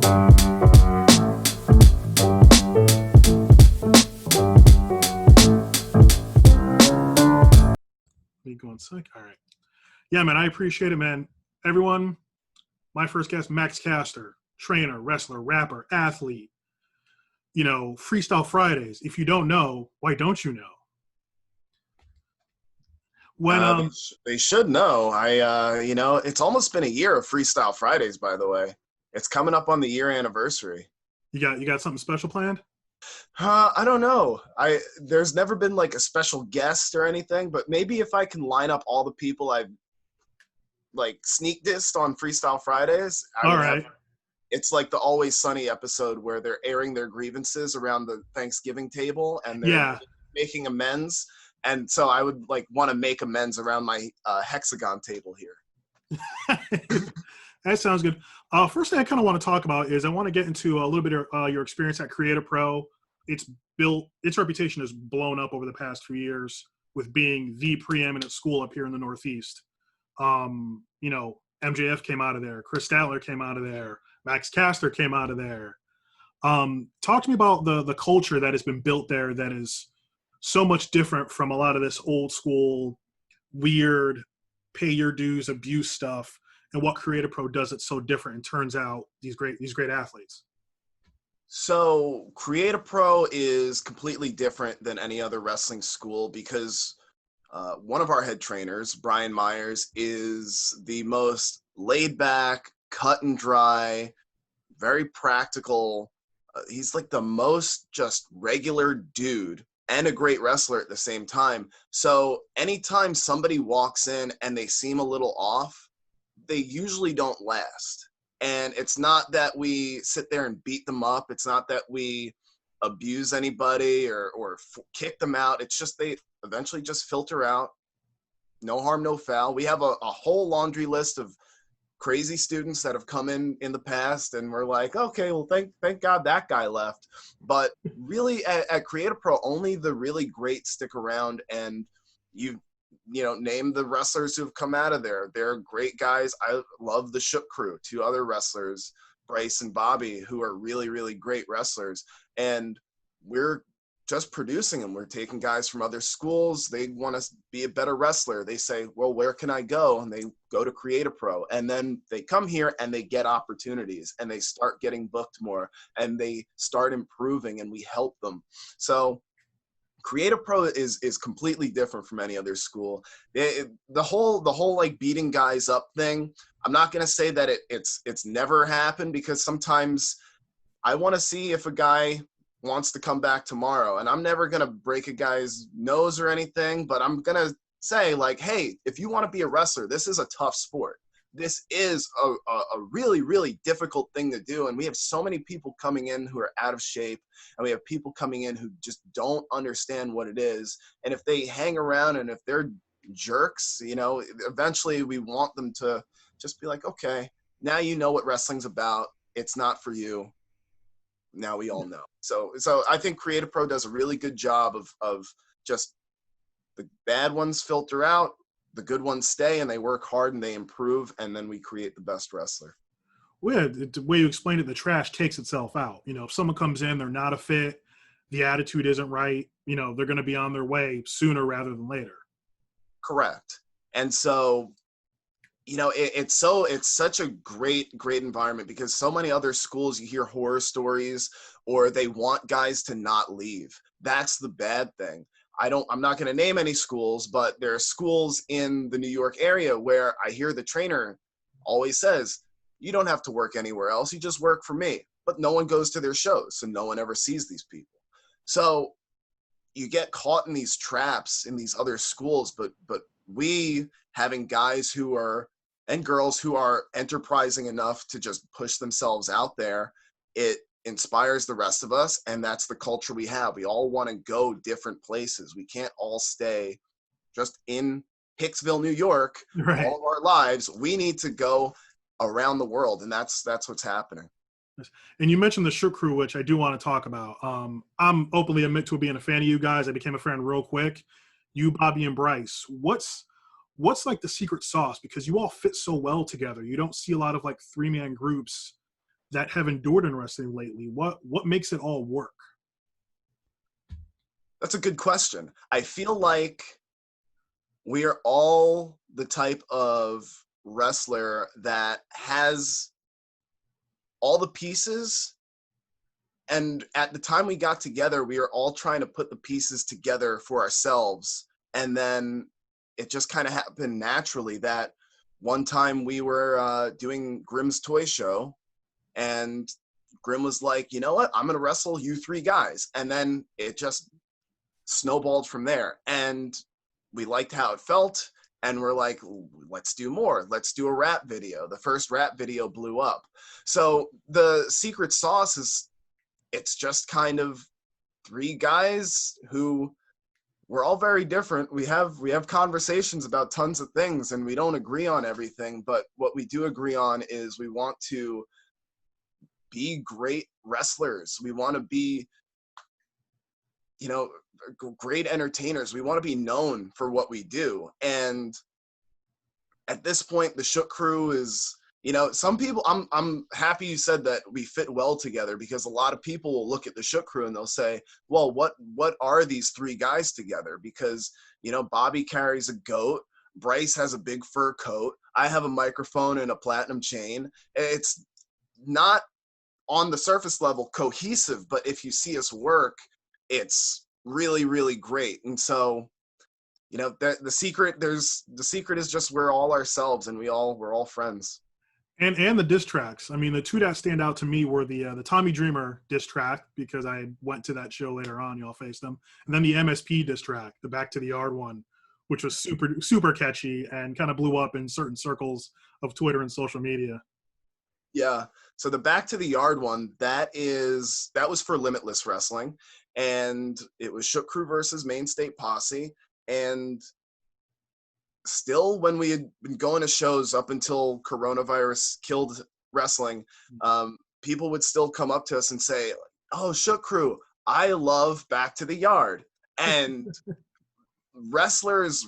Me going sick. All right. Yeah, man, I appreciate it, man. Everyone, my first guest, Max Caster, trainer, wrestler, rapper, athlete, Freestyle Fridays. If you don't know, why don't you know? When They should know. It's almost been a year of Freestyle Fridays, by the way. It's coming up on the year anniversary. you got something special planned? I don't know. There's never been like a special guest or anything, but maybe if I can line up all the people I've like sneak dissed on Freestyle Fridays, All right. It's like the Always Sunny episode where they're airing their grievances around the Thanksgiving table and they're making amends. And so I would like want to make amends around my hexagon table here. That sounds good. First thing I kind of want to talk about is I want to get into a little bit of your experience at Creative Pro. Its reputation has blown up over the past few years with being the preeminent school up here in the Northeast. MJF came out of there. Chris Statler came out of there. Max Caster came out of there. Talk to me about the culture that has been built there that is so much different from a lot of this old school, weird, pay your dues, abuse stuff, and what Creative Pro does it so different and turns out these great athletes. So Creative Pro is completely different than any other wrestling school because one of our head trainers, Brian Myers, is the most laid back, cut and dry, very practical. He's like the most just regular dude and a great wrestler at the same time. So anytime somebody walks in and they seem a little off, they usually don't last. And it's not that we sit there and beat them up. It's not that we abuse anybody or kick them out. It's just they eventually just filter out. No harm, no foul. We have a whole laundry list of crazy students that have come in the past, and we're like, okay, well, thank God that guy left. But really, at Creative Pro, only the really great stick around, and you name the wrestlers who've come out of there. They're great guys. I love the Shook crew, two other wrestlers, Bryce and Bobby, who are really, really great wrestlers. And we're just producing them. We're taking guys from other schools. They want to be a better wrestler. They say, well, where can I go? And they go to Creative Pro. And then they come here and they get opportunities and they start getting booked more and they start improving and we help them. So Creative Pro is completely different from any other school. The whole like beating guys up thing, I'm not going to say that it's never happened, because sometimes I want to see if a guy wants to come back tomorrow, and I'm never going to break a guy's nose or anything, but I'm going to say like, hey, if you want to be a wrestler, this is a tough sport. This is a really, really difficult thing to do. And we have so many people coming in who are out of shape, and we have people coming in who just don't understand what it is. And if they hang around and if they're jerks, eventually we want them to just be like, okay, now you know what wrestling's about. It's not for you. Now we all know. So I think Creative Pro does a really good job of just the bad ones filter out, the good ones stay, and they work hard and they improve, and then we create the best wrestler. Well, yeah, the way you explained it, the trash takes itself out. If someone comes in, they're not a fit, the attitude isn't right, they're going to be on their way sooner rather than later. Correct. And so, it's such a great environment, because so many other schools, you hear horror stories or they want guys to not leave. That's the bad thing. I'm not going to name any schools, but there are schools in the New York area where I hear the trainer always says, you don't have to work anywhere else. You just work for me. But no one goes to their shows, so no one ever sees these people. So you get caught in these traps in these other schools, but we having guys who are, and girls who are enterprising enough to just push themselves out there, it inspires the rest of us, and that's the culture we have. We all want to go different places. We can't all stay just in Hicksville, New York, right, all of our lives. We need to go around the world, and that's what's happening. And you mentioned the Shook crew, which I do want to talk about. I'm openly admit to being a fan of you guys. I became a fan real quick. You, Bobby, and Bryce. What's like the secret sauce? Because you all fit so well together. You don't see a lot of like 3-man groups that have endured in wrestling lately? What makes it all work? That's a good question. I feel like we are all the type of wrestler that has all the pieces, and at the time we got together, we were all trying to put the pieces together for ourselves, and then it just kind of happened naturally that one time we were doing Grimm's toy show, and Grimm was like, you know what, I'm going to wrestle you three guys. And then it just snowballed from there. And we liked how it felt. And we're like, let's do more. Let's do a rap video. The first rap video blew up. So the secret sauce is, it's just kind of three guys who, we're all very different. We have conversations about tons of things, and we don't agree on everything. But what we do agree on is we want to be great wrestlers. We want to be, you know, great entertainers. We want to be known for what we do. And at this point, the Shook Crew is, you know, some people, I'm happy you said that we fit well together, because a lot of people will look at the Shook Crew and they'll say, well, what are these three guys together? Because, you know, Bobby carries a goat, Bryce has a big fur coat, I have a microphone and a platinum chain. It's not on the surface level cohesive, but if you see us work, it's really, really great. And so, you know, the secret is just we're all ourselves, and we're all friends. And the diss tracks. I mean, the two that stand out to me were the Tommy Dreamer diss track, because I went to that show later on. Y'all faced them, and then the MSP diss track, the Back to the Yard one, which was super catchy and kind of blew up in certain circles of Twitter and social media. Yeah. So the Back to the Yard one, that was for Limitless Wrestling, and it was Shook Crew versus Main State Posse. And still, when we had been going to shows up until coronavirus killed wrestling, people would still come up to us and say, oh, Shook Crew, I love Back to the Yard. And wrestlers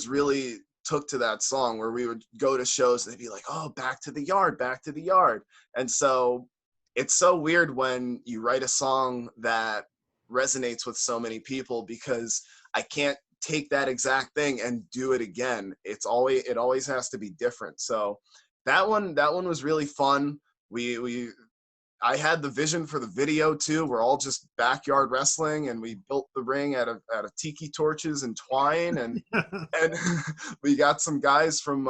really took to that song, where we would go to shows and they'd be like, oh, Back to the Yard, Back to the Yard. And so it's so weird when you write a song that resonates with so many people, because I can't take that exact thing and do it again. It always has to be different. So that one was really fun. I had the vision for the video too. We're all just backyard wrestling, and we built the ring out of tiki torches and twine, and and we got some guys from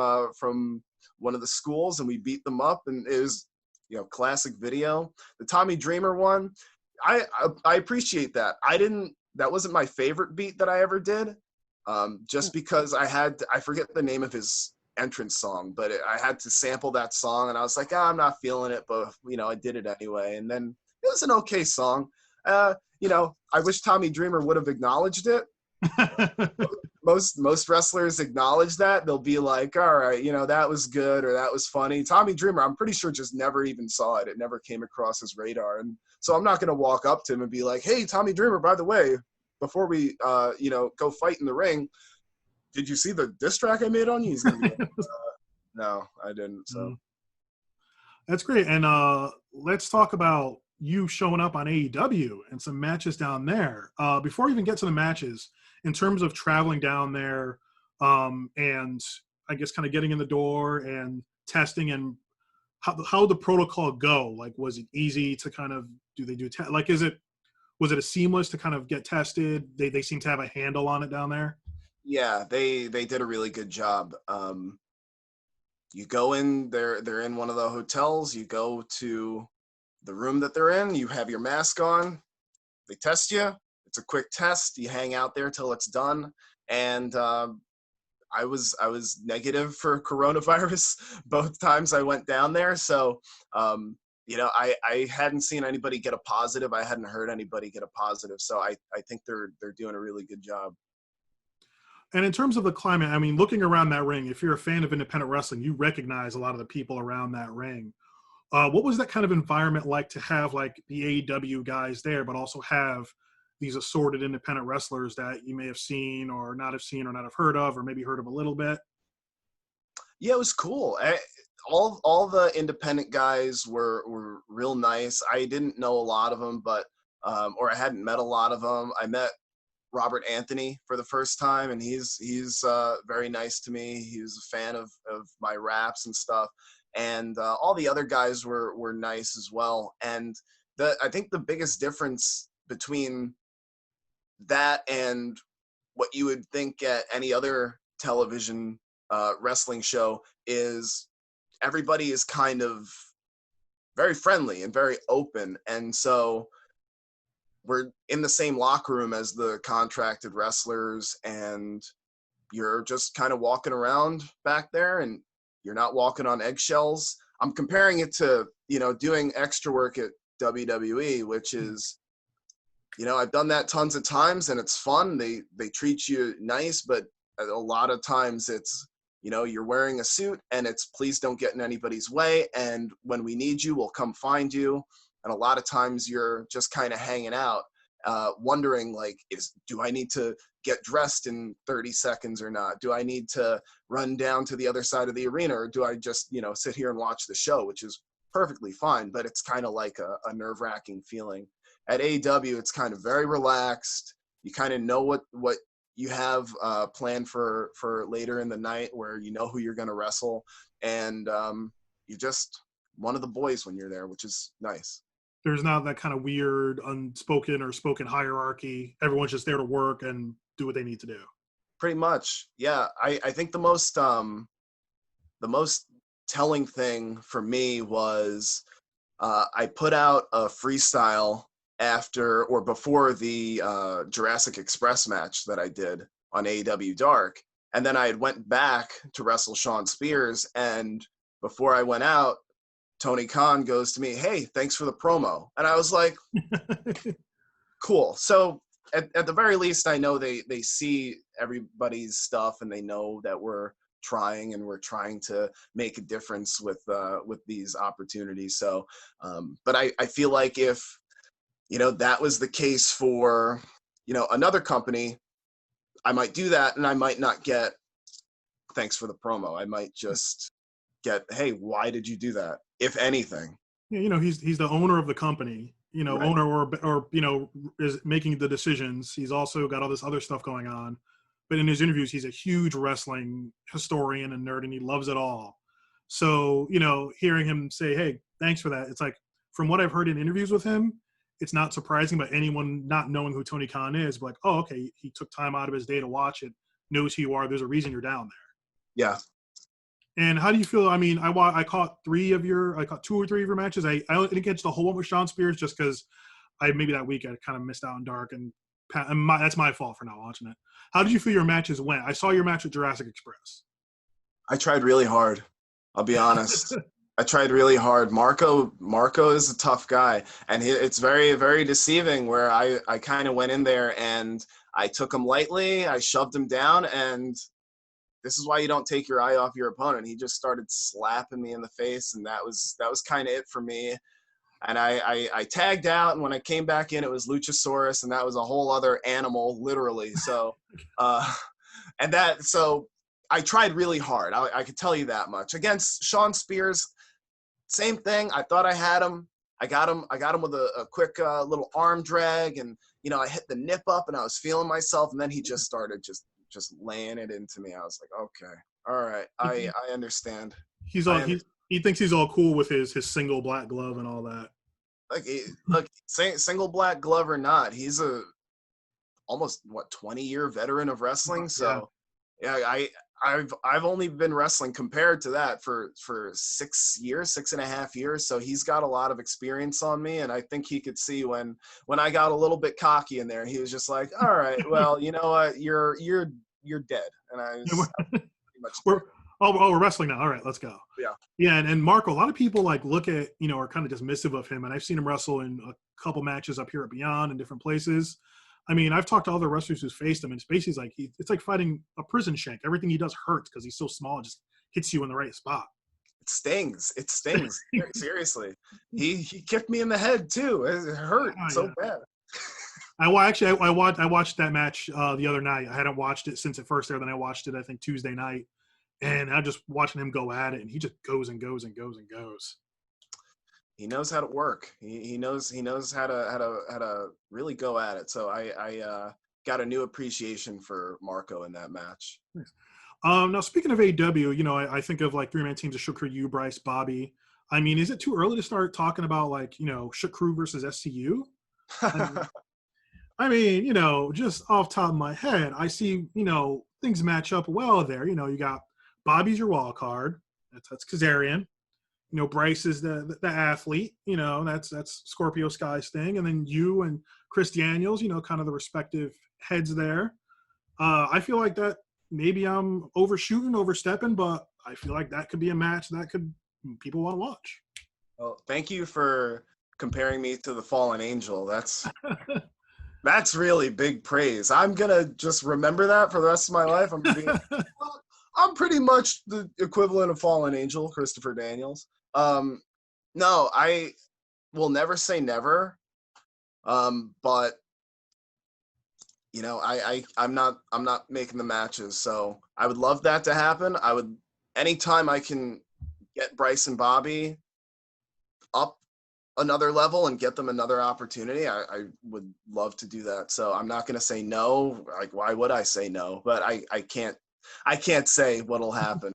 one of the schools, and we beat them up, and it was, you know, classic video. The Tommy Dreamer one, I appreciate that. That wasn't my favorite beat that I ever did, just because I forget the name of his entrance song, but I had to sample that song, and I was like, I'm not feeling it, but, you know, I did it anyway. And then it was an okay song. You know, I wish Tommy Dreamer would have acknowledged it. Most wrestlers acknowledge that. They'll be like, all right, you know, that was good, or that was funny. Tommy Dreamer, I'm pretty sure, just never even saw it. It never came across his radar. And so I'm not going to walk up to him and be like, hey, Tommy Dreamer, by the way, before we, you know, go fight in the ring, did you see the diss track I made on you? He's going to be like, no, I didn't. So that's great. And let's talk about you showing up on AEW and some matches down there. Before we even get to the matches, in terms of traveling down there, and I guess kind of getting in the door and testing, and how the protocol go? Like, was it easy to kind of was it a seamless to kind of get tested? They seem to have a handle on it down there. Yeah, they did a really good job. You go in, they're in one of the hotels. You go to the room that they're in. You have your mask on. They test you. It's a quick test. You hang out there till it's done. And I was negative for coronavirus both times I went down there. So you know, I hadn't seen anybody get a positive. I hadn't heard anybody get a positive. So I think they're doing a really good job. And in terms of the climate, I mean, looking around that ring, if you're a fan of independent wrestling, you recognize a lot of the people around that ring. What was that kind of environment like to have like the AEW guys there, but also have these assorted independent wrestlers that you may have seen or not have heard of, or maybe heard of a little bit? Yeah, it was cool. all the independent guys were real nice. I didn't know a lot of them, but or I hadn't met a lot of them. I met Robert Anthony for the first time, and he's very nice to me. He was a fan of my raps and stuff, and all the other guys were nice as well. And I think the biggest difference between that and what you would think at any other television wrestling show is everybody is kind of very friendly and very open, and so we're in the same locker room as the contracted wrestlers, and you're just kind of walking around back there and you're not walking on eggshells. I'm comparing it to, doing extra work at WWE, which is, I've done that tons of times and it's fun. They treat you nice, but a lot of times it's, you're wearing a suit and it's please don't get in anybody's way. And when we need you, we'll come find you. And a lot of times you're just kind of hanging out, wondering like, do I need to get dressed in 30 seconds or not? Do I need to run down to the other side of the arena, or do I just, sit here and watch the show, which is perfectly fine, but it's kind of like a nerve-wracking feeling. At AEW, it's kind of very relaxed. You kind of know what you have planned for later in the night, where you know who you're going to wrestle, and you're just one of the boys when you're there, which is nice. There's not that kind of weird unspoken or spoken hierarchy. Everyone's just there to work and do what they need to do. Pretty much. Yeah. I think the most telling thing for me was I put out a freestyle after or before the Jurassic Express match that I did on AEW Dark. And then I had went back to wrestle Shawn Spears. And before I went out, Tony Khan goes to me, "Hey, thanks for the promo." And I was like, cool. So at the very least, I know they see everybody's stuff and they know that we're trying to make a difference with these opportunities. So, but I feel like if, that was the case for, another company, I might do that and I might not get thanks for the promo. I might just get, "Hey, why did you do that?" If anything. Yeah, he's the owner of the company, right. Owner or is making the decisions. He's also got all this other stuff going on. But in his interviews, he's a huge wrestling historian and nerd, and he loves it all. So, hearing him say, "Hey, thanks for that," it's like, from what I've heard in interviews with him, it's not surprising, but anyone not knowing who Tony Khan is, like, oh, okay, he took time out of his day to watch it, knows who you are, there's a reason you're down there. Yeah. And how do you feel? I mean, I caught 2 or 3 of your matches. I didn't catch the whole one with Shawn Spears just because maybe that week I kind of missed out on Dark, and that's my fault for not watching it. How did you feel your matches went? I saw your match with Jurassic Express. I tried really hard. I'll be honest. I tried really hard. Marco is a tough guy, and it's very, very deceiving, where I kind of went in there and I took him lightly. I shoved him down, and this is why you don't take your eye off your opponent. He just started slapping me in the face, and that was kind of it for me. And I tagged out, and when I came back in, it was Luchasaurus, and that was a whole other animal, literally. So, so I tried really hard. I could tell you that much. Against Shawn Spears, same thing. I thought I had him. I got him with a quick little arm drag, and I hit the nip up, and I was feeling myself, and then he just started just laying it into me. I was like, okay, all right, I understand. He thinks he's all cool with his single black glove and all that. Look, single black glove or not, he's a almost 20-year veteran of wrestling. So yeah, I've only been wrestling compared to that for 6.5 years. So he's got a lot of experience on me, and I think he could see when I got a little bit cocky in there. He was just like, "All right, well, you know what, you're dead." And I was pretty much we're wrestling now. All right, let's go. Yeah. And Marco, a lot of people look at are kind of dismissive of him, and I've seen him wrestle in a couple matches up here at Beyond and different places. I mean, I've talked to other wrestlers who's faced him, and it's basically like it's like fighting a prison shank. Everything he does hurts because he's so small, it just hits you in the right spot. It stings. Seriously. He kicked me in the head too. It hurt so bad. I watched that match the other night. I hadn't watched it since it first aired. Then I watched it, I think, Tuesday night. And I'm just watching him go at it, and he just goes and goes and goes and goes. He knows how to work. He knows how to really go at it. So I got a new appreciation for Marco in that match. Nice. Now, speaking of AEW, you know, I think of like three-man teams of Shook Crew, you, Bryce, Bobby. I mean, is it too early to start talking about like, you know, Shook Crew versus SCU? I mean, you know, just off top of my head, I see, you know, things match up well there. You know, you got Bobby's your wild card. That's Kazarian. You know, Bryce is the athlete. You know, that's Scorpio Sky's thing, and then you and Chris Daniels. You know, kind of the respective heads there. I feel like that maybe I'm overshooting, overstepping, but I feel like that could be a match that could people want to watch. Well, thank you for comparing me to the Fallen Angel. That's really big praise. I'm gonna just remember that for the rest of my life. I'm pretty much the equivalent of Fallen Angel, Christopher Daniels. No, I will never say never. But you know, I'm not making the matches, so I would love that to happen. I would, anytime I can get Bryce and Bobby up another level and get them another opportunity, I would love to do that. So I'm not going to say no. Like, why would I say no? But I can't say what'll happen.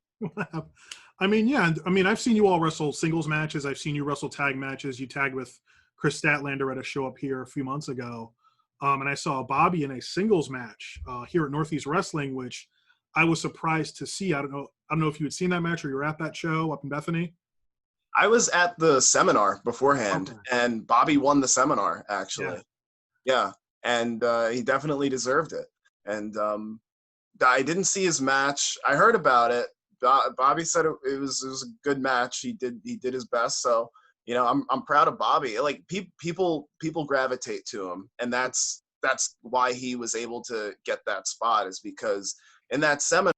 I mean, yeah. I mean, I've seen you all wrestle singles matches. I've seen you wrestle tag matches. You tagged with Chris Statlander at a show up here a few months ago. And I saw Bobby in a singles match here at Northeast Wrestling, which I was surprised to see. I don't know if you had seen that match or you were at that show up in Bethany. I was at the seminar beforehand, and Bobby won the seminar, actually. Yeah. And he definitely deserved it. And I didn't see his match. I heard about it. Bobby said it was a good match. He did his best. So, you know, I'm proud of Bobby. Like, people gravitate to him, and that's why he was able to get that spot, is because in that seminar.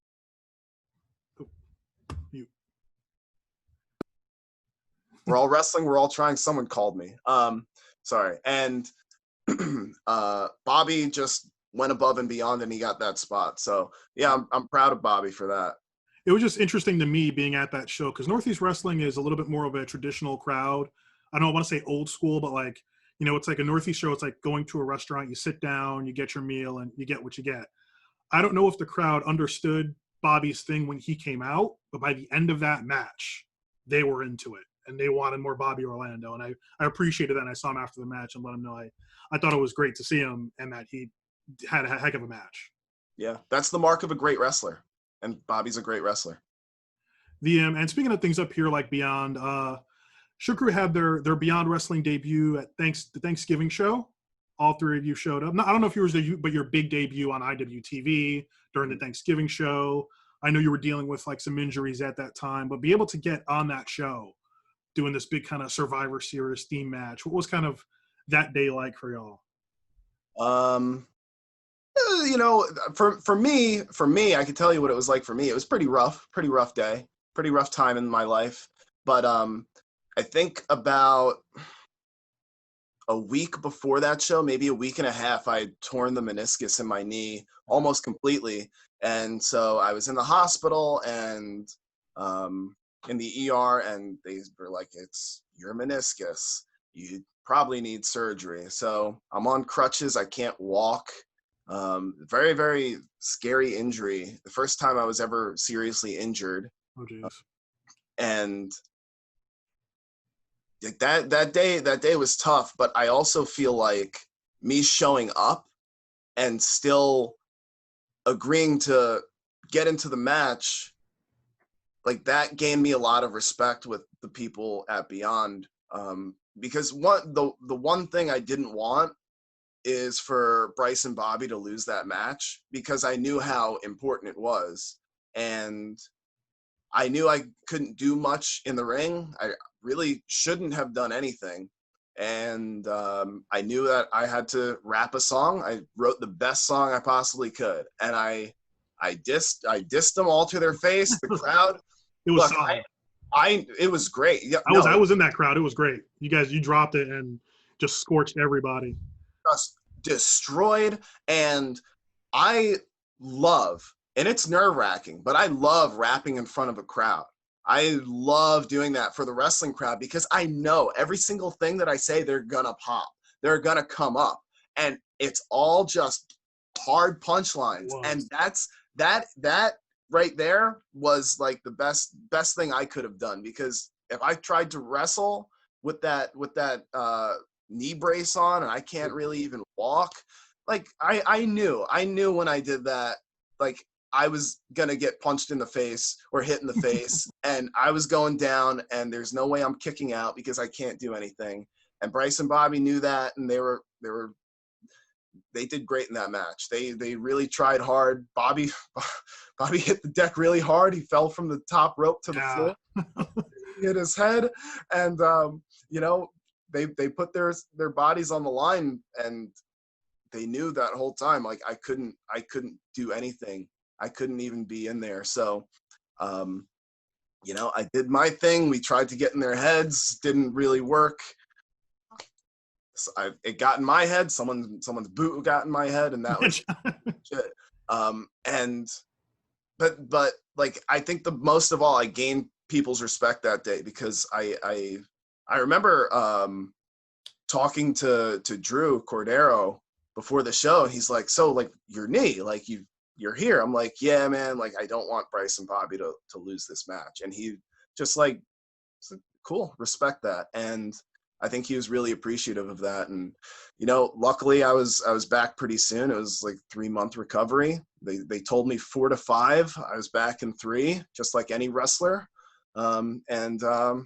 We're all wrestling. We're all trying. Someone called me. Sorry. And Bobby just went above and beyond, and he got that spot. So yeah, I'm proud of Bobby for that. It was just interesting to me being at that show because Northeast Wrestling is a little bit more of a traditional crowd. I don't want to say old school, but like, you know, it's like a Northeast show. It's like going to a restaurant, you sit down, you get your meal, and you get what you get. I don't know if the crowd understood Bobby's thing when he came out, but by the end of that match, they were into it. And they wanted more Bobby Orlando. And I appreciated that. And I saw him after the match and let him know I thought it was great to see him and that he had a heck of a match. Yeah, that's the mark of a great wrestler. And Bobby's a great wrestler. And speaking of things up here like Beyond, Shook Crew had their Beyond Wrestling debut at the Thanksgiving show. All three of you showed up. I don't know if you were there, but your big debut on IWTV during the Thanksgiving show. I know you were dealing with like some injuries at that time, but be able to get on that show doing this big kind of Survivor Series theme match. What was kind of that day like for y'all? You know, for me, I can tell you what it was like for me. It was pretty rough day, pretty rough time in my life. But I think about a week before that show, maybe a week and a half, I had torn the meniscus in my knee almost completely. And so I was in the hospital and in the ER, and they were like, it's your meniscus. You probably need surgery. So I'm on crutches. I can't walk. Very, very scary injury. The first time I was ever seriously injured. Oh, geez. And that day was tough, but I also feel like me showing up and still agreeing to get into the match, like that gained me a lot of respect with the people at Beyond. Because the one thing I didn't want is for Bryce and Bobby to lose that match, because I knew how important it was. And I knew I couldn't do much in the ring. I really shouldn't have done anything. And I knew that I had to rap a song. I wrote the best song I possibly could. And I dissed them all to their face. The crowd. It was solid. It was great. Yeah, I was in that crowd. It was great. You dropped it and just scorched everybody. Just destroyed. And I love and it's nerve-wracking, but I love rapping in front of a crowd. I love doing that for the wrestling crowd because I know every single thing that I say, they're gonna pop. They're gonna come up. And it's all just hard punchlines. And that right there was like the best thing I could have done, because if I tried to wrestle with that knee brace on and I can't really even walk, like I knew when I did that, like I was going to get punched in the face or hit in the face, and I was going down, and there's no way I'm kicking out because I can't do anything. And Bryce and Bobby knew that, and they did great in that match. They really tried hard. Bobby hit the deck really hard. He fell from the top rope to the floor, hit his head, and they put their bodies on the line, and they knew that whole time, like I couldn't do anything. I couldn't even be in there. So, I did my thing. We tried to get in their heads. Didn't really work. So it got in my head. Someone's boot got in my head, and that was shit. But like, I think the most of all, I gained people's respect that day because I remember talking to Drew Cordero before the show, and he's like, so like your knee, like you're here. I'm like, yeah, man, like I don't want Bryce and Bobby to lose this match. And he just like, cool, respect that. And I think he was really appreciative of that. And, luckily I was back pretty soon. It was like 3-month recovery. They told me 4 to 5. I was back in 3, just like any wrestler. Now I'm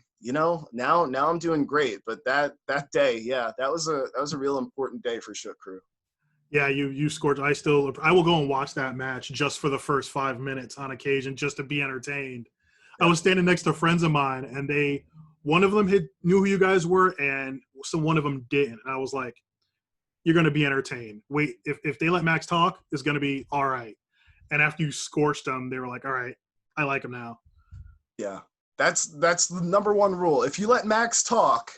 doing great. But that day, yeah, that was a real important day for Shook Crew. Yeah, you scored. I will go and watch that match just for the first 5 minutes on occasion, just to be entertained. Yeah. I was standing next to friends of mine, and one of them knew who you guys were, and one of them didn't. And I was like, "You're going to be entertained. Wait, if they let Max talk, it's going to be all right." And after you scorched them, they were like, "All right, I like him now." Yeah, that's the number one rule. If you let Max talk,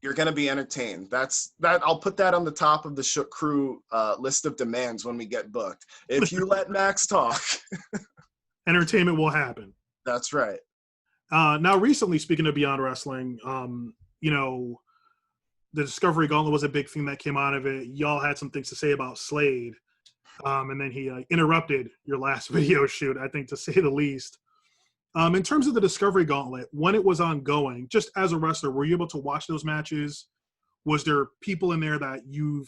you're going to be entertained. I'll put that on the top of the Shook Crew list of demands when we get booked. If you let Max talk, entertainment will happen. That's right. Now, recently, speaking of Beyond Wrestling, the Discovery Gauntlet was a big thing that came out of it. Y'all had some things to say about Slade, and then he interrupted your last video shoot, I think, to say the least. In terms of the Discovery Gauntlet, when it was ongoing, just as a wrestler, were you able to watch those matches? Was there people in there that you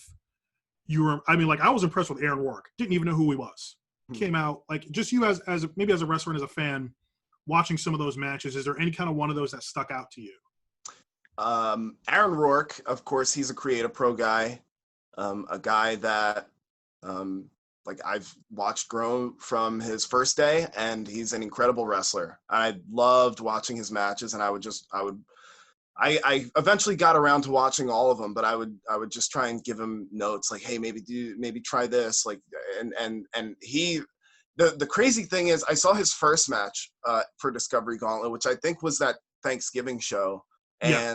were? I mean, like, I was impressed with Aaron Rourke. Didn't even know who he was. Came out, like, just you as maybe as a wrestler and as a fan, watching some of those matches. Is there any kind of one of those that stuck out to you? Aaron Rourke, of course, he's a Creative Pro guy, a guy that like I've watched grow from his first day, and he's an incredible wrestler. I loved watching his matches, and I eventually got around to watching all of them, but I would just try and give him notes like, hey, maybe try this, like, and he, the crazy thing is I saw his first match for Discovery Gauntlet, which I think was that Thanksgiving show. And yeah.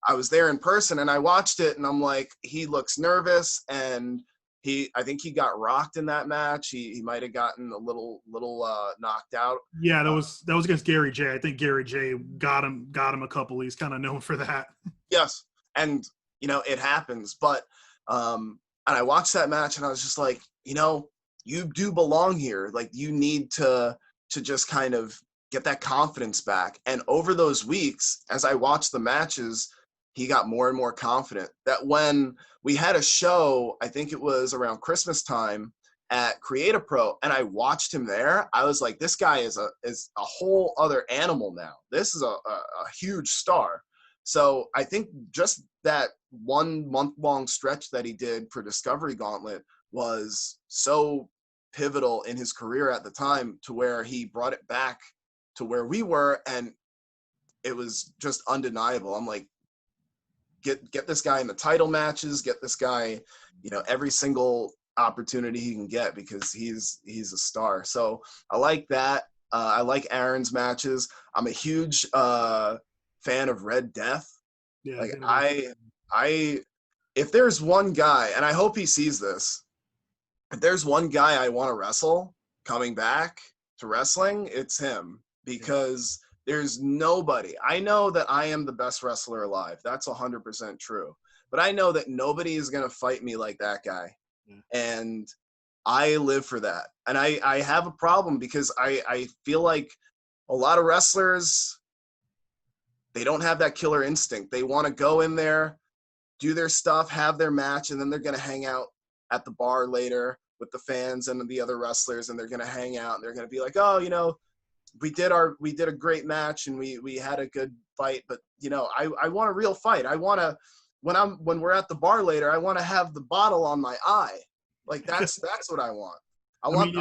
I was there in person, and I watched it, and I'm like, he looks nervous, and I think he got rocked in that match. He might have gotten a little knocked out. Yeah, that was against Gary J. I think Gary J got him a couple. He's kind of known for that. Yes, and it happens. But and I watched that match, and I was just like, you do belong here. Like, you need to just kind of get that confidence back. And over those weeks, as I watched the matches, he got more and more confident. That when we had a show, I think it was around Christmas time at Creative Pro, and I watched him there, I was like, this guy is a whole other animal now. This is a huge star. So I think just that 1 month-long stretch that he did for Discovery Gauntlet was so pivotal in his career at the time, to where he brought it back to where we were, and it was just undeniable. I'm like, get this guy in the title matches, get this guy, every single opportunity he can get, because he's a star. So I like that. I like Aaron's matches. I'm a huge fan of Red Death. Yeah, like I if there's one guy, and I hope he sees this, if there's one guy I want to wrestle, coming back to wrestling, it's him, because there's nobody. I know that I am the best wrestler alive. That's 100% true. But I know that nobody is going to fight me like that guy. Yeah. And I live for that. And I have a problem because I feel like a lot of wrestlers, they don't have that killer instinct. They want to go in there, do their stuff, have their match, and then they're going to hang out at the bar later with the fans and the other wrestlers, and they're going to hang out, and they're going to be like, oh, you know, we did a great match and we had a good fight, but you know, I want a real fight. I want to, when we're at the bar later, I want to have the bottle on my eye. Like that's what I want. I want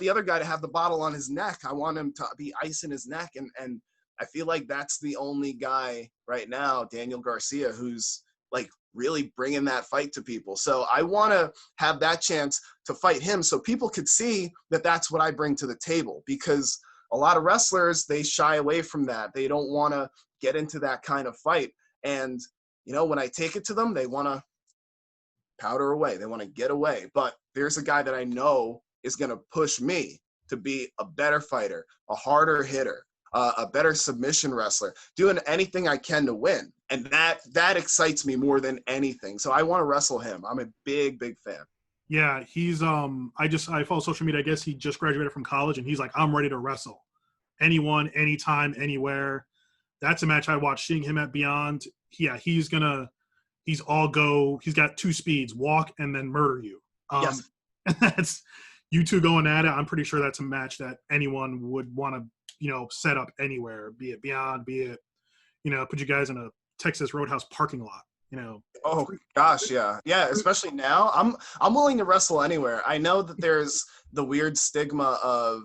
the other guy to have the bottle on his neck. I want him to be ice in his neck. And I feel like that's the only guy right now, Daniel Garcia, who's like really bringing that fight to people. So I want to have that chance to fight him so people could see that that's what I bring to the table, because a lot of wrestlers, they shy away from that. They don't want to get into that kind of fight. And, you know, when I take it to them, they want to powder away. They want to get away. But there's a guy that I know is going to push me to be a better fighter, a harder hitter, a better submission wrestler, doing anything I can to win. And that excites me more than anything. So I want to wrestle him. I'm a big fan. Yeah, he's I follow social media. I guess he just graduated from college, and he's like, I'm ready to wrestle. Anyone, anytime, anywhere. That's a match I watched. Seeing him at Beyond, yeah, he's all go. He's got two speeds: walk and then murder you. Yes. And that's you two going at it. I'm pretty sure that's a match that anyone would want to, you know, set up anywhere, be it Beyond, be it, you know, put you guys in a Texas Roadhouse parking lot, you know. Oh gosh, yeah. Especially now, I'm willing to wrestle anywhere. I know that there's the weird stigma of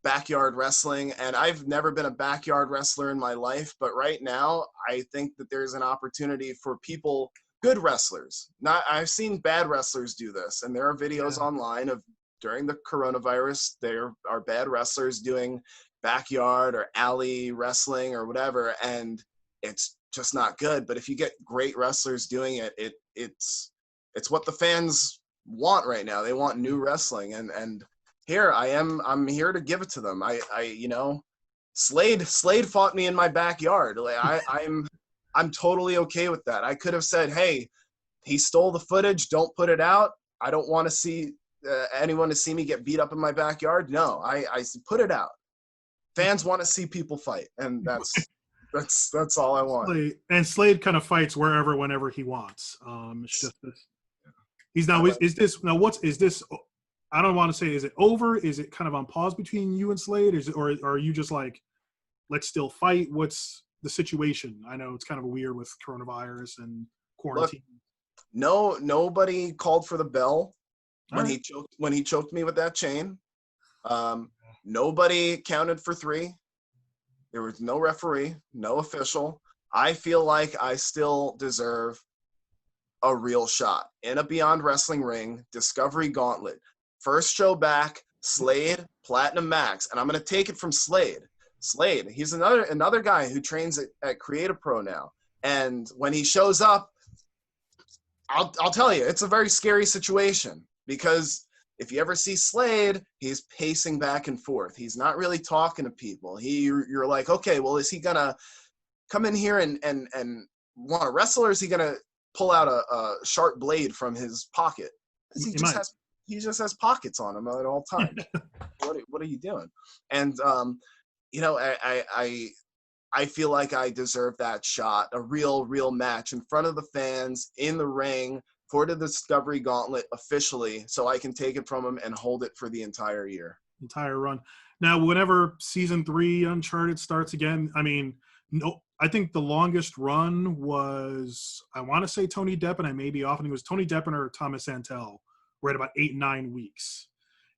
backyard wrestling, and I've never been a backyard wrestler in my life, but right now I think that there's an opportunity for people, good wrestlers. I've seen bad wrestlers do this, and there are videos online of during the coronavirus, there are bad wrestlers doing backyard or alley wrestling or whatever, and it's just not good. But if you get great wrestlers doing it, it's what the fans want right now. They want new wrestling, and here I am. I'm here to give it to them. I you know, Slade fought me in my backyard. Like I'm totally okay with that. I could have said, hey, he stole the footage. Don't put it out. I don't want to see anyone to see me get beat up in my backyard. No, I put it out. Fans want to see people fight, and that's all I want. Slade kind of fights wherever, whenever he wants. It's just this. He's now. Is this now? Is this? I don't want to say. Is it over? Is it kind of on pause between you and Slade? Or are you just like, let's still fight? What's the situation? I know it's kind of weird with coronavirus and quarantine. Look, nobody called for the bell when he choked me with that chain. Nobody counted for 3. There was no referee, no official. I feel like I still deserve a real shot in a Beyond Wrestling ring, Discovery Gauntlet. First show back, Slade, Platinum Max. And I'm going to take it from Slade. Slade, he's another guy who trains at Creative Pro now. And when he shows up, I'll tell you, it's a very scary situation, because if you ever see Slade, he's pacing back and forth. He's not really talking to people. You're like, okay, well, is he gonna come in here and want to wrestle, or is he gonna pull out a sharp blade from his pocket? He just has pockets on him at all times. What are you doing? And you know, I feel like I deserve that shot, a real match in front of the fans in the ring for the Discovery Gauntlet officially, so I can take it from him and hold it for the entire year. Entire run. Now, whenever season 3 Uncharted starts again, I mean, I think the longest run was, I want to say Tony Depp, and I may be off, and it was Tony Depp or Thomas Santel. We're at about 8-9 weeks.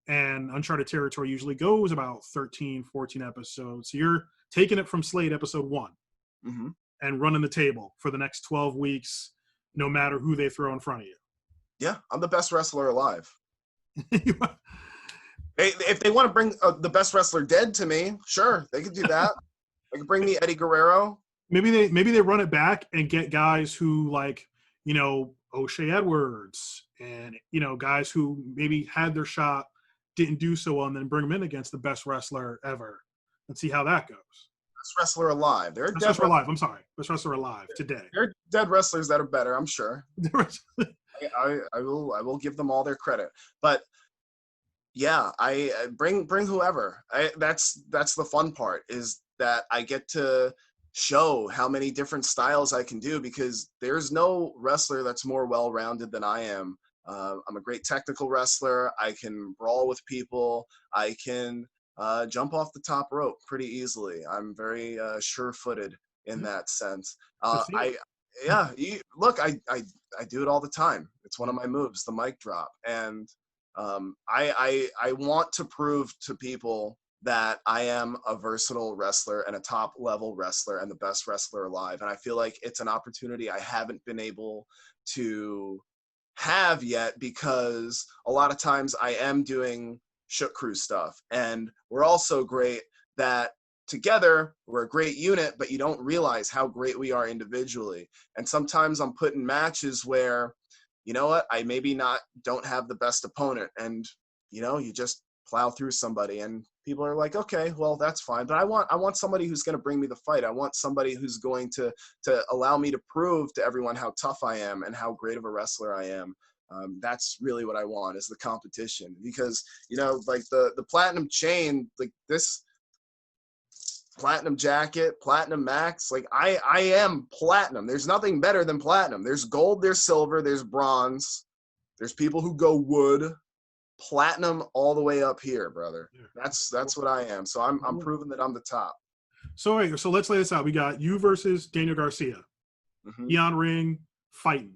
And Uncharted Territory usually goes about 13, 14 episodes. So you're taking it from Slade episode 1 and running the table for the next 12 weeks, no matter who they throw in front of you. Yeah, I'm the best wrestler alive. If they want to bring the best wrestler dead to me, sure, they could do that. They could bring me Eddie Guerrero. Maybe they run it back and get guys who, like, you know, O'Shea Edwards and, you know, guys who maybe had their shot didn't do so well, and then bring him in against the best wrestler ever and see how that goes. Best wrestler alive. There are Best wrestler alive. I'm sorry. Best wrestler alive today. There are dead wrestlers that are better, I'm sure. I will give them all their credit. But yeah, I bring whoever. That's the fun part, is that I get to show how many different styles I can do, because there's no wrestler that's more well-rounded than I am. I'm a great technical wrestler. I can brawl with people. I can jump off the top rope pretty easily. I'm very sure-footed in that sense. Look, I do it all the time. It's one of my moves, the mic drop. And I want to prove to people that I am a versatile wrestler and a top level wrestler and the best wrestler alive. And I feel like it's an opportunity I haven't been able to have yet, because a lot of times I am doing Shook Crew stuff, and we're all so great that together we're a great unit, but you don't realize how great we are individually. And sometimes I'm put in matches where, you know what, I maybe don't have the best opponent, and you just plow through somebody, and people are like, okay, well, that's fine. But I want somebody who's going to bring me the fight. I want somebody who's going to allow me to prove to everyone how tough I am and how great of a wrestler I am. That's really what I want, is the competition, because like the platinum chain, like this platinum jacket, platinum max, like I am platinum. There's nothing better than platinum. There's gold, there's silver, there's bronze, there's people who go wood. Platinum all the way up here, brother. That's what I am. So I'm proving that I'm the top. So wait, so let's lay this out. We got you versus Daniel Garcia. Beyond ring, fighting.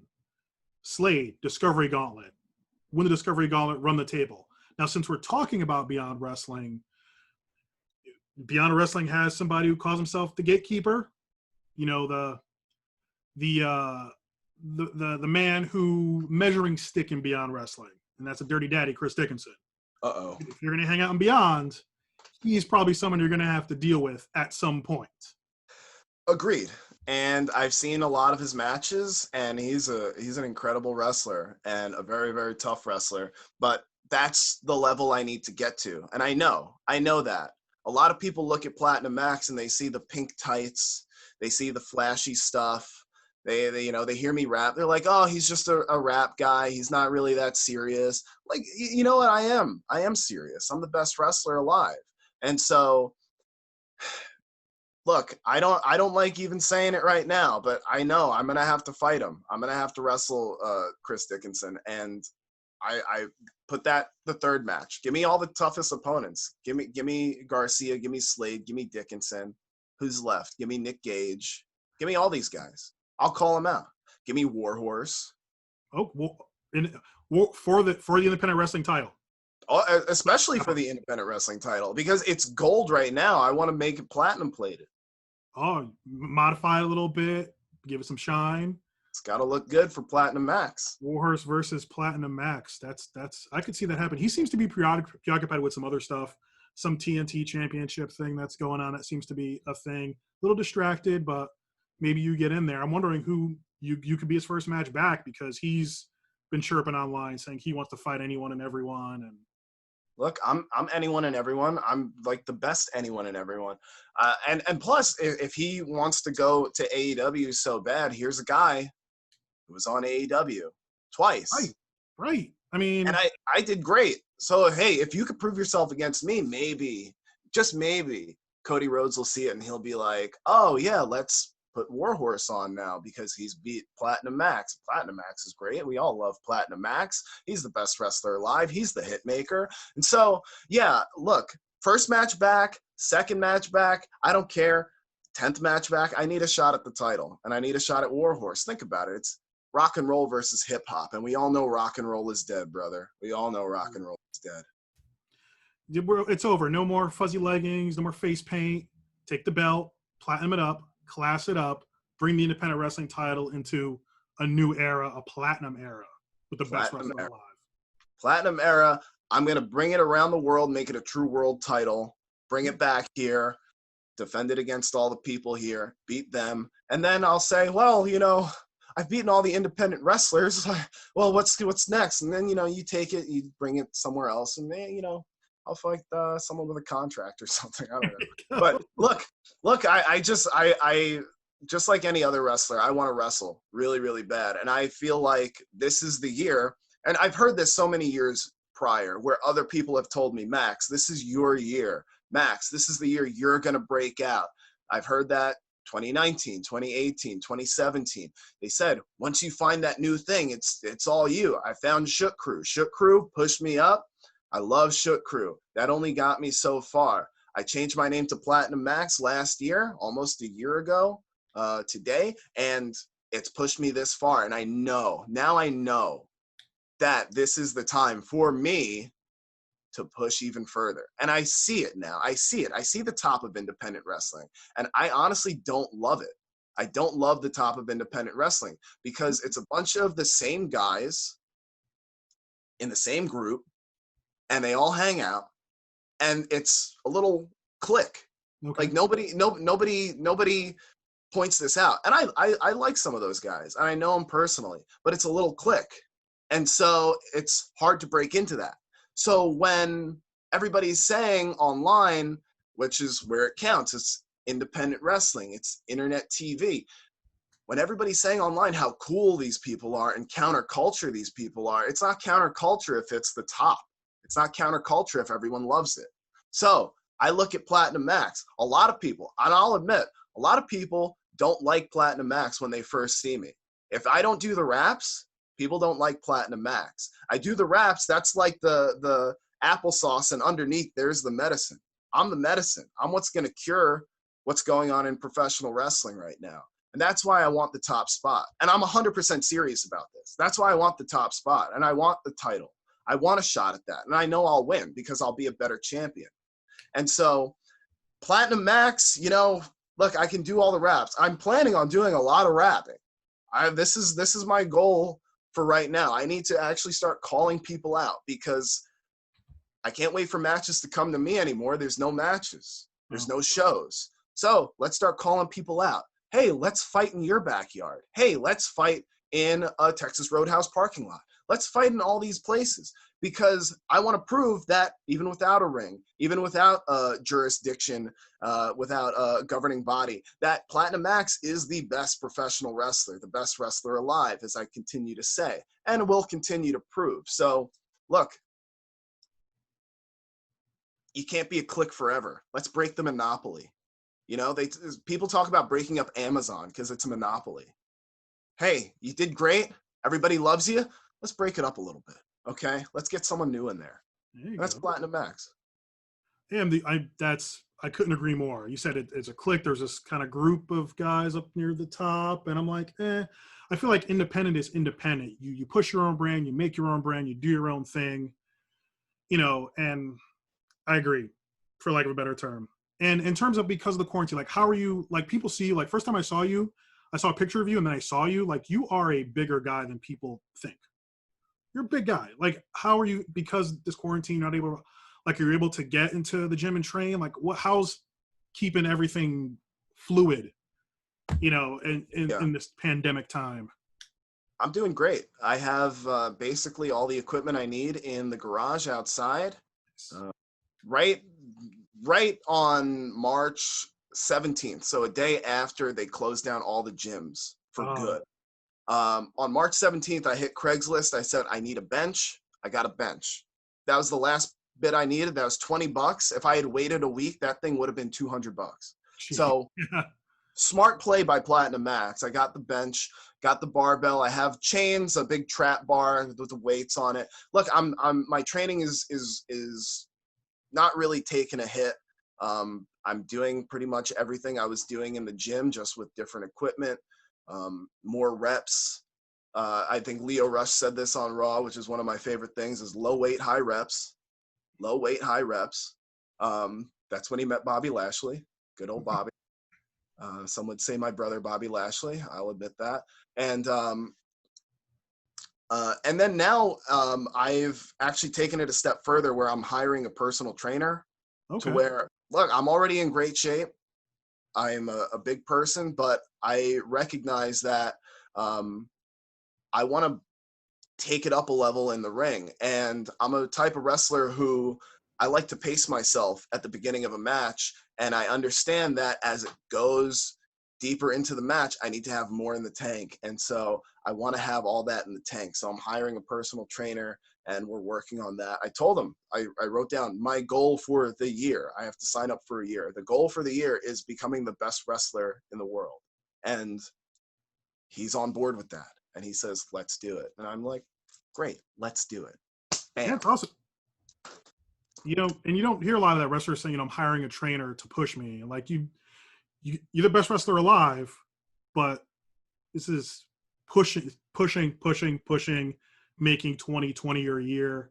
Slade, Discovery Gauntlet. Win the Discovery Gauntlet, run the table. Now, since we're talking about Beyond Wrestling has somebody who calls himself the Gatekeeper. The man who measuring stick in Beyond Wrestling. And that's a dirty daddy, Chris Dickinson. Uh-oh. If you're going to hang out in Beyond, he's probably someone you're going to have to deal with at some point. Agreed. And I've seen a lot of his matches, and he's an incredible wrestler and a very, very tough wrestler. But that's the level I need to get to. And I know that. A lot of people look at Platinum Max and they see the pink tights, they see the flashy stuff. They hear me rap. They're like, oh, he's just a rap guy. He's not really that serious. Like, you know what? I am serious. I'm the best wrestler alive. And so, look, I don't like even saying it right now, but I know I'm going to have to fight him. I'm going to have to wrestle Chris Dickinson. And I put that the third match. Give me all the toughest opponents. Give me Garcia. Give me Slade. Give me Dickinson. Who's left? Give me Nick Gage. Give me all these guys. I'll call him out. Give me Warhorse. Oh, for the independent wrestling title. Oh, especially for the independent wrestling title, because it's gold right now. I want to make it platinum plated. Oh, modify it a little bit. Give it some shine. It's got to look good for Platinum Max. Warhorse versus Platinum Max. That's I could see that happen. He seems to be preoccupied with some other stuff, some TNT championship thing that's going on. That seems to be a thing. A little distracted, but maybe you get in there. I'm wondering who you could be his first match back, because he's been chirping online saying he wants to fight anyone and everyone. And look, I'm anyone and everyone. I'm like the best anyone and everyone. And plus, if he wants to go to AEW so bad, here's a guy who was on AEW twice. Right. I mean, and I did great. So hey, if you could prove yourself against me, maybe, just maybe, Cody Rhodes will see it and he'll be like, oh yeah, let's put Warhorse on now because he's beat Platinum Max. Platinum Max is great. We all love Platinum Max. He's the best wrestler alive. He's the hit maker. And so, yeah, look, first match back, second match back, I don't care. 10th match back, I need a shot at the title, and I need a shot at Warhorse. Think about it. It's rock and roll versus hip hop, and we all know rock and roll is dead, brother. We all know rock and roll is dead. It's over. No more fuzzy leggings, no more face paint. Take the belt, platinum it up, class it up, bring the independent wrestling title into a new era, a platinum era with the best wrestler alive. Platinum era. I'm going to bring it around the world, make it a true world title, bring it back here, defend it against all the people here, beat them. And then I'll say, well, I've beaten all the independent wrestlers. Well, what's next? And then, you take it, you bring it somewhere else, and I'll fight someone with a contract or something. I don't know. Go. But look, I just like any other wrestler, I want to wrestle really, really bad. And I feel like this is the year, and I've heard this so many years prior where other people have told me, Max, this is your year. Max, this is the year you're going to break out. I've heard that 2019, 2018, 2017. They said, once you find that new thing, it's all you. I found Shook Crew. Shook Crew pushed me up. I love Shook Crew. That only got me so far. I changed my name to Platinum Max last year, almost a year ago today, and it's pushed me this far. And I know that this is the time for me to push even further. And I see it now. I see it. I see the top of independent wrestling. And I honestly don't love it. I don't love the top of independent wrestling because it's a bunch of the same guys in the same group, and they all hang out, and it's a little clique. Okay. Like nobody points this out. And I like some of those guys, and I know them personally, but it's a little clique. And so it's hard to break into that. So when everybody's saying online, which is where it counts, it's independent wrestling, it's internet TV. When everybody's saying online how cool these people are and counterculture these people are, it's not counterculture if it's the top. It's not counterculture if everyone loves it. So I look at Platinum Max. A lot of people, and I'll admit, a lot of people don't like Platinum Max when they first see me. If I don't do the raps, people don't like Platinum Max. I do the raps, that's like the applesauce, and underneath there's the medicine. I'm the medicine. I'm what's going to cure what's going on in professional wrestling right now. And that's why I want the top spot. And I'm 100% serious about this. That's why I want the top spot, and I want the title. I want a shot at that, and I know I'll win because I'll be a better champion. And so Platinum Max, look, I can do all the raps. I'm planning on doing a lot of rapping. This is my goal for right now. I need to actually start calling people out because I can't wait for matches to come to me anymore. There's no matches. There's no shows. So let's start calling people out. Hey, let's fight in your backyard. Hey, let's fight in a Texas Roadhouse parking lot. Let's fight in all these places because I want to prove that even without a ring, even without a jurisdiction, without a governing body, that Platinum Max is the best professional wrestler, the best wrestler alive, as I continue to say, and will continue to prove. So, look, you can't be a clique forever. Let's break the monopoly. People talk about breaking up Amazon because it's a monopoly. Hey, you did great. Everybody loves you. Let's break it up a little bit, okay? Let's get someone new in there. That's go. Platinum Max. Yeah, I couldn't agree more. You said it's a clique. There's this kind of group of guys up near the top, and I'm like, I feel like independent is independent. You push your own brand, you make your own brand, you do your own thing, and I agree, for lack of a better term. And in terms of because of the quarantine, like how are you, like people see you, like first time I saw you, I saw a picture of you and then I saw you, like you are a bigger guy than people think. You're a big guy. Like how are you, because this quarantine, you're not able to, like you're able to get into the gym and train? Like how's keeping everything fluid, in this pandemic time? I'm doing great. I have basically all the equipment I need in the garage outside. Right on March 17th, so a day after they closed down all the gyms for good. On March 17th, I hit Craigslist. I said, I need a bench. I got a bench. That was the last bit I needed. That was $20. If I had waited a week, that thing would have been $200. So smart play by Platinum Max. I got the bench, got the barbell. I have chains, a big trap bar with the weights on it. Look, my training is not really taking a hit. I'm doing pretty much everything I was doing in the gym, just with different equipment, more reps. I think Leo Rush said this on Raw, which is one of my favorite things, is low weight, high reps. Low weight, high reps. That's when he met Bobby Lashley. Good old Bobby. Some would say my brother, Bobby Lashley. I'll admit that. And then now I've actually taken it a step further where I'm hiring a personal trainer to where, look, I'm already in great shape. I am a big person, but I recognize that I want to take it up a level in the ring. And I'm a type of wrestler who I like to pace myself at the beginning of a match, and I understand that as it goes deeper into the match, I need to have more in the tank. And so I want to have all that in the tank. So I'm hiring a personal trainer, and we're working on that. I told him, I wrote down my goal for the year. I have to sign up for a year. The goal for the year is becoming the best wrestler in the world. And he's on board with that. And he says, let's do it. And I'm like, great, let's do it. Bam. Yeah, it's awesome. And you don't hear a lot of that wrestlers saying, I'm hiring a trainer to push me. Like you're the best wrestler alive, but this is pushing, making 20 or a year.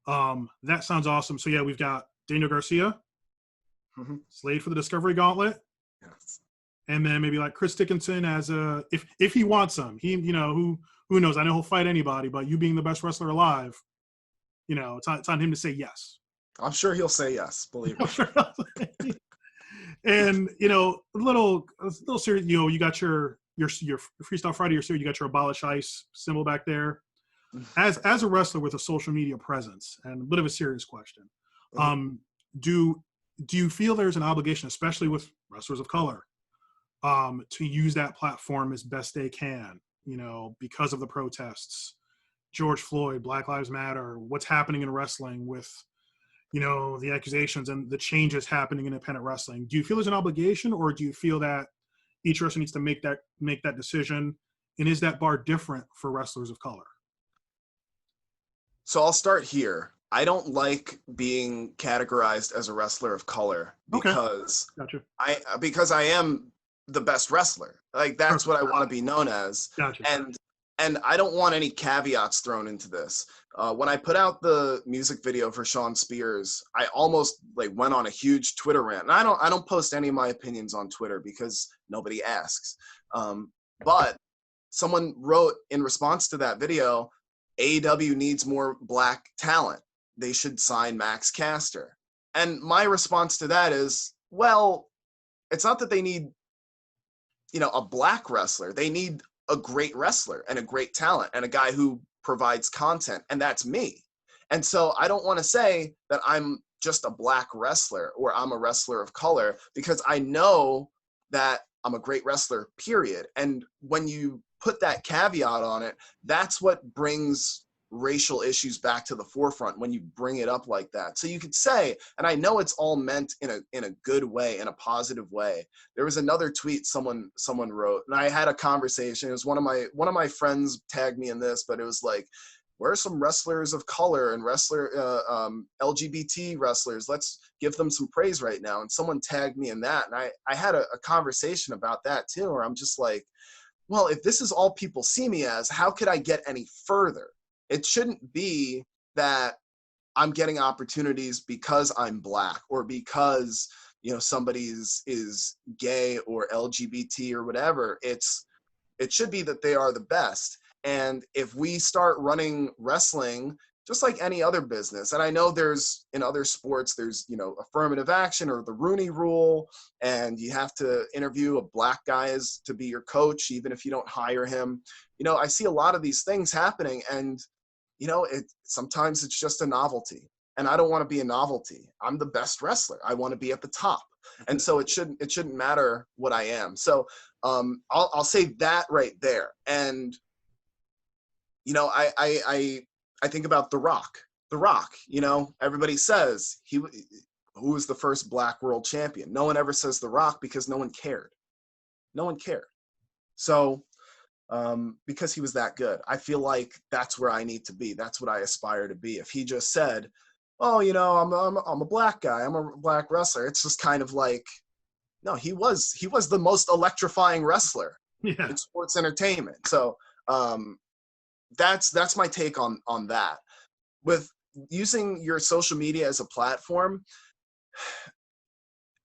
That sounds awesome. So yeah, we've got Daniel Garcia, Slade for the Discovery Gauntlet. Yes. And then maybe like Chris Dickinson as if he wants him. Who knows? I know he'll fight anybody, but you being the best wrestler alive, it's on him to say yes. I'm sure he'll say yes, believe me. And a little serious. You got your Freestyle Friday, your series. You got your Abolish Ice symbol back there. As a wrestler with a social media presence, and a bit of a serious question, do you feel there's an obligation, especially with wrestlers of color, to use that platform as best they can? Because of the protests, George Floyd, Black Lives Matter, what's happening in wrestling with the accusations and the changes happening in independent wrestling. Do you feel there's an obligation, or do you feel that each wrestler needs to make that decision? And is that bar different for wrestlers of color? So I'll start here. I don't like being categorized as a wrestler of color because Gotcha. because I am the best wrestler. Like that's what I want to be known as. Gotcha. And I don't want any caveats thrown into this. When I put out the music video for Sean Spears, I almost went on a huge Twitter rant. And I don't post any of my opinions on Twitter because nobody asks. But someone wrote in response to that video, AEW needs more black talent. They should sign Max Caster. And my response to that is, well, it's not that they need, a black wrestler. They need a great wrestler and a great talent and a guy who provides content, and that's me. And so I don't want to say that I'm just a black wrestler or I'm a wrestler of color, because I know that I'm a great wrestler, period. And when you put that caveat on it, that's what brings racial issues back to the forefront, when you bring it up like that. So you could say, and I know it's all meant in a good way, in a positive way. There was another tweet someone wrote, and I had a conversation. It was one of my friends tagged me in this, but it was like, where are some wrestlers of color and LGBT wrestlers? Let's give them some praise right now. And someone tagged me in that, and I had a conversation about that too, where I'm just like, well, if this is all people see me as, how could I get any further? It shouldn't be that I'm getting opportunities because I'm black, or because somebody is gay or LGBT or whatever. It should be that they are the best. And if we start running wrestling just like any other business, and I know there's in other sports, there's affirmative action or the Rooney Rule, and you have to interview a black guy to be your coach even if you don't hire him. I see a lot of these things happening, and sometimes it's just a novelty, and I don't want to be a novelty. I'm the best wrestler. I want to be at the top. And so it shouldn't matter what I am. So I'll say that right there. And I think about The Rock. The Rock, everybody says who was the first black world champion. No one ever says The Rock because no one cared. No one cared. So because he was that good. I feel like that's where I need to be. That's what I aspire to be. If he just said, "Oh, I'm a black guy. I'm a black wrestler," it's just kind of like, no, he was the most electrifying wrestler in sports entertainment. So that's my take on that. With using your social media as a platform,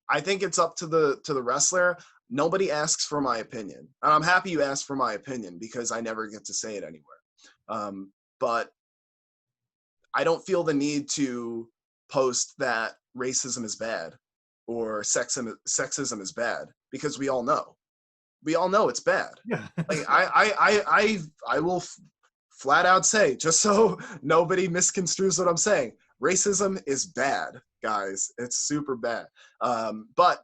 I think it's up to the wrestler. Nobody asks for my opinion. And I'm happy you asked for my opinion because I never get to say it anywhere. But I don't feel the need to post that racism is bad or sexism is bad, because we all know. We all know it's bad. Yeah. I will flat out say, just so nobody misconstrues what I'm saying, Racism is bad, guys. It's super bad. But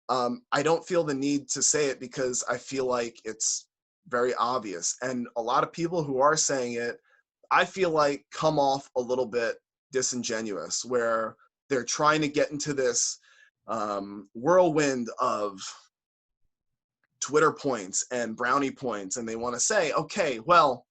I don't feel the need to say it because I feel like it's very obvious. And a lot of people who are saying it, I feel like come off a little bit disingenuous, where they're trying to get into this whirlwind of Twitter points and brownie points. And they want to say, okay, well,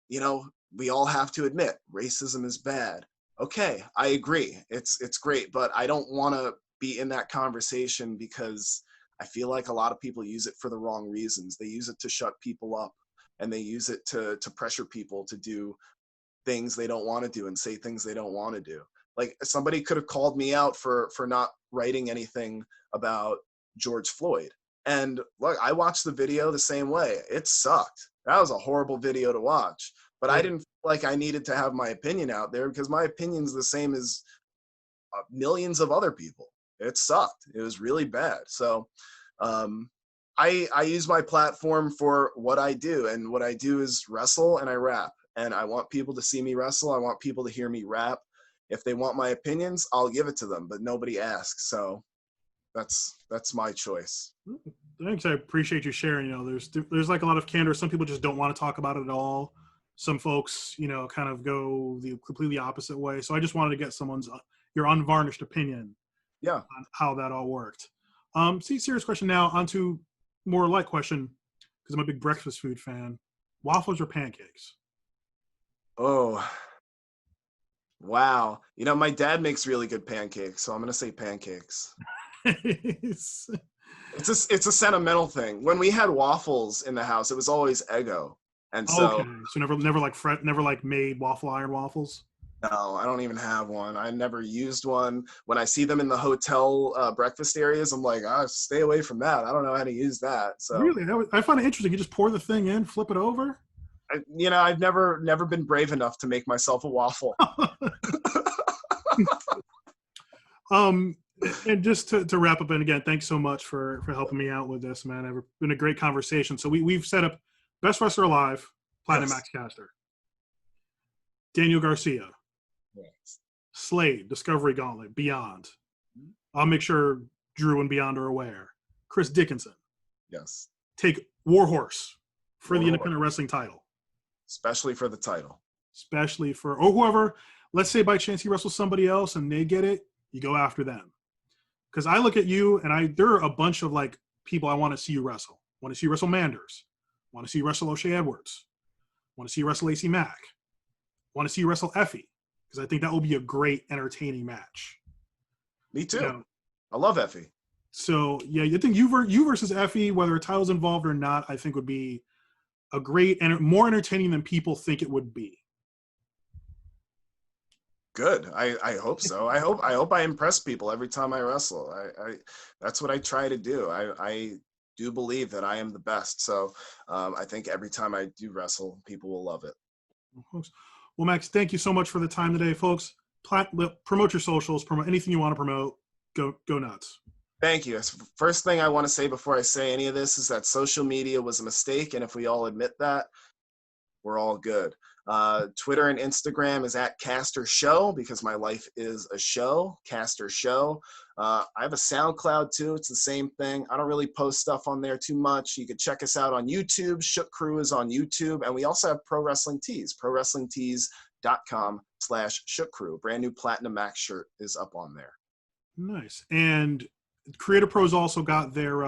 we all have to admit racism is bad. Okay, I agree. It's great, but I don't want to be in that conversation because I feel like a lot of people use it for the wrong reasons. They use it to shut people up, and they use it to pressure people to do things they don't want to do and say things they don't want to do. Like, somebody could have called me out for not writing anything about George Floyd. And look, I watched the video the same way. It sucked. That was a horrible video to watch. But I didn't feel like I needed to have my opinion out there because my opinion's the same as millions of other people. It sucked. It was really bad. So I use my platform for what I do. And what I do is wrestle and I rap. And I want people to see me wrestle. I want people to hear me rap. If they want my opinions, I'll give it to them. But nobody asks. So that's my choice. Thanks. I appreciate you sharing. There's like a lot of candor. Some people just don't want to talk about it at all. Some folks, kind of go the completely opposite way. So I just wanted to get your unvarnished opinion on how that all worked. Serious question now, onto more light question, because I'm a big breakfast food fan. Waffles or pancakes? Oh, wow. My dad makes really good pancakes, so I'm going to say pancakes. It's a sentimental thing. When we had waffles in the house, it was always Eggo. And so, never made waffle iron waffles. No, I don't even have one. I never used one. When I see them in the hotel breakfast areas, I'm like, stay away from that. I don't know how to use that. So really, I find it interesting. You just pour the thing in, flip it over. I've never been brave enough to make myself a waffle. And just to wrap up, and again, thanks so much for helping me out with this, man. It's been a great conversation. So we've set up Best Wrestler Alive, Platinum Max Caster, Daniel Garcia, Slade, Discovery Gauntlet, Beyond. I'll make sure Drew and Beyond are aware. Chris Dickinson. Yes. Take Warhorse for the independent wrestling title. Especially for the title. Especially for, or whoever, let's say by chance he wrestles somebody else and they get it, you go after them. Because I look at you and there are a bunch of people I want to see you wrestle. Want to see you wrestle Manders. Want to see you wrestle O'Shea Edwards. Want to see you wrestle AC Mack. Want to see you wrestle Effie. Because I think that will be a great, entertaining match. Me too. I love Effie. So, yeah, I think you versus Effie, whether a title's involved or not, I think would be a great and more entertaining than people think it would be. Good. I hope so. I hope I impress people every time I wrestle. I that's what I try to do. I do believe that I am the best. So I think every time I do wrestle, people will love it. Well, Max, thank you so much for the time today, folks. Promote your socials, promote anything you want to promote. Go nuts. Thank you. First thing I want to say before I say any of this is that social media was a mistake. And if we all admit that, we're all good. Twitter and Instagram is at Caster Show because my life is a show, Caster Show. I have a SoundCloud too. It's the same thing. I don't really post stuff on there too much. You can check us out on YouTube. Shook Crew is on YouTube. And we also have Pro Wrestling Tees, prowrestlingtees.com/Shook Crew. Brand new Platinum Max shirt is up on there. Nice. And Creator Pros also got their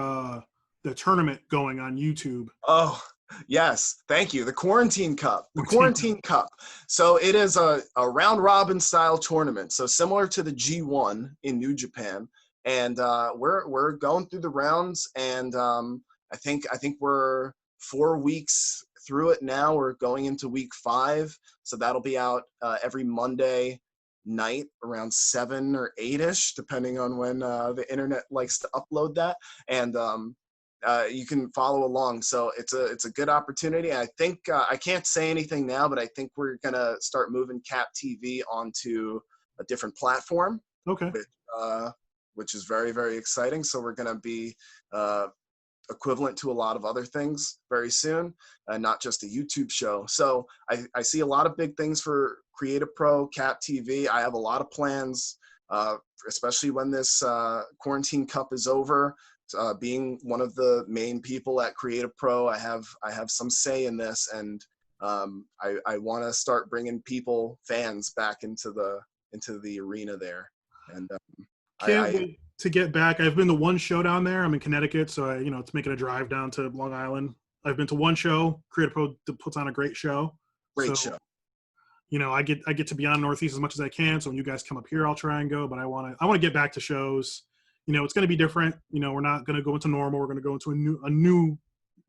the tournament going on YouTube. Oh, yes. Thank you. The Quarantine Cup. The Quarantine Cup. So it is a round robin style tournament. So similar to the G1 in New Japan. And we're going through the rounds, and I think we're 4 weeks through it now. We're going into week 5. So that'll be out every Monday night around 7 or 8ish, depending on when the internet likes to upload that. And you can follow along. So it's a good opportunity. I think I can't say anything now, but I think we're gonna start moving Cap TV onto a different platform. Okay. Which is very, very exciting. So we're gonna be equivalent to a lot of other things very soon, and not just a YouTube show. So I see a lot of big things for Creative Pro, Cap TV. I have a lot of plans, especially when this quarantine cup is over. Being one of the main people at Creative Pro, I have some say in this, and I want to start bringing fans back into the arena there. And Can't wait to get back. I've been to one show down there. I'm in Connecticut, so it's making a drive down to Long Island. I've been to one show. Creative Pro puts on a great show. Great show. I get to be on Northeast as much as I can. So when you guys come up here, I'll try and go. But I want to get back to shows. It's going to be different. We're not going to go into normal. We're going to go into a new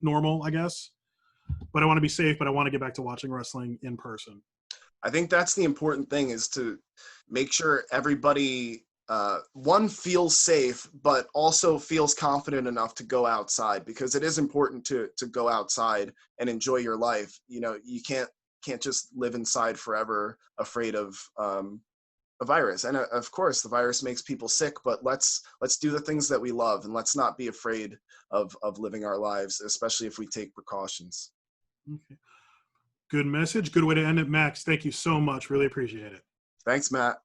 normal, I guess. But I want to be safe. But I want to get back to watching wrestling in person. I think that's the important thing, is to make sure everybody one feels safe, but also feels confident enough to go outside, because it is important to go outside and enjoy your life. You can't just live inside forever afraid of a virus. And of course the virus makes people sick, but let's do the things that we love, and let's not be afraid of living our lives, especially if we take precautions. Okay. Good message. Good way to end it. Max, thank you so much. Really appreciate it. Thanks, Matt.